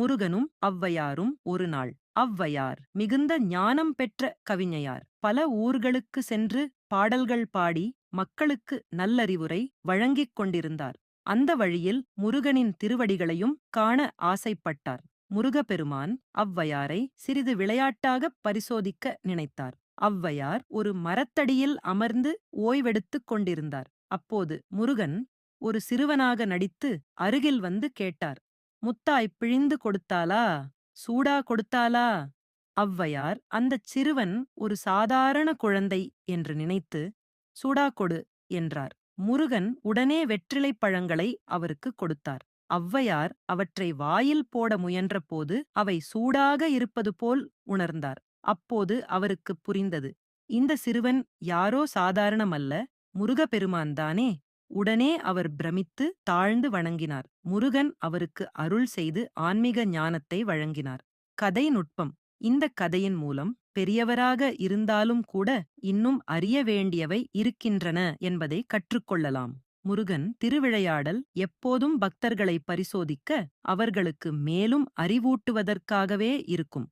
முருகனும் ஔவையாரும் ஒரு நாள். ஔவையார் மிகுந்த ஞானம் பெற்ற கவிஞையார். பல ஊர்களுக்கு சென்று பாடல்கள் பாடி மக்களுக்கு நல்லறிவுரை வழங்கிக் கொண்டிருந்தார். அந்த வழியில் முருகனின் திருவடிகளையும் காண ஆசைப்பட்டார். முருகப்பெருமான் ஔவையாரை சிறிது விளையாட்டாகப் பரிசோதிக்க நினைத்தார். ஔவையார் ஒரு மரத்தடியில் அமர்ந்து ஓய்வெடுத்துக் கொண்டிருந்தார். அப்போது முருகன் ஒரு சிறுவனாக நடித்து அருகில் வந்து கேட்டார். முத்தாய் பிழிந்து கொடுத்தாளா? சூடா கொடுத்தாளா? ஔவையார் அந்தச் சிறுவன் ஒரு சாதாரண குழந்தை என்று நினைத்து, சூடா கொடு என்றார். முருகன் உடனே வெற்றிலைப் பழங்களை அவருக்குக் கொடுத்தார். ஔவையார் அவற்றை வாயில் போட முயன்றபோது அவை சூடாக இருப்பது போல் உணர்ந்தார். அப்போது அவருக்குப் புரிந்தது, இந்த சிறுவன் யாரோ சாதாரணமல்ல, முருகப்பெருமான் தானே. உடனே அவர் பிரமித்து தாழ்ந்து வணங்கினார். முருகன் அவருக்கு அருள் செய்து ஆன்மீக ஞானத்தை வழங்கினார். கதை நுட்பம். இந்தக் கதையின் மூலம் பெரியவராக இருந்தாலும் கூட இன்னும் அறிய வேண்டியவை இருக்கின்றன என்பதை கற்றுக்கொள்ளலாம். முருகன் திருவிளையாடல் எப்போதும் பக்தர்களை பரிசோதிக்க, அவர்களுக்கு மேலும் அறிவூட்டுவதற்காகவே இருக்கும்.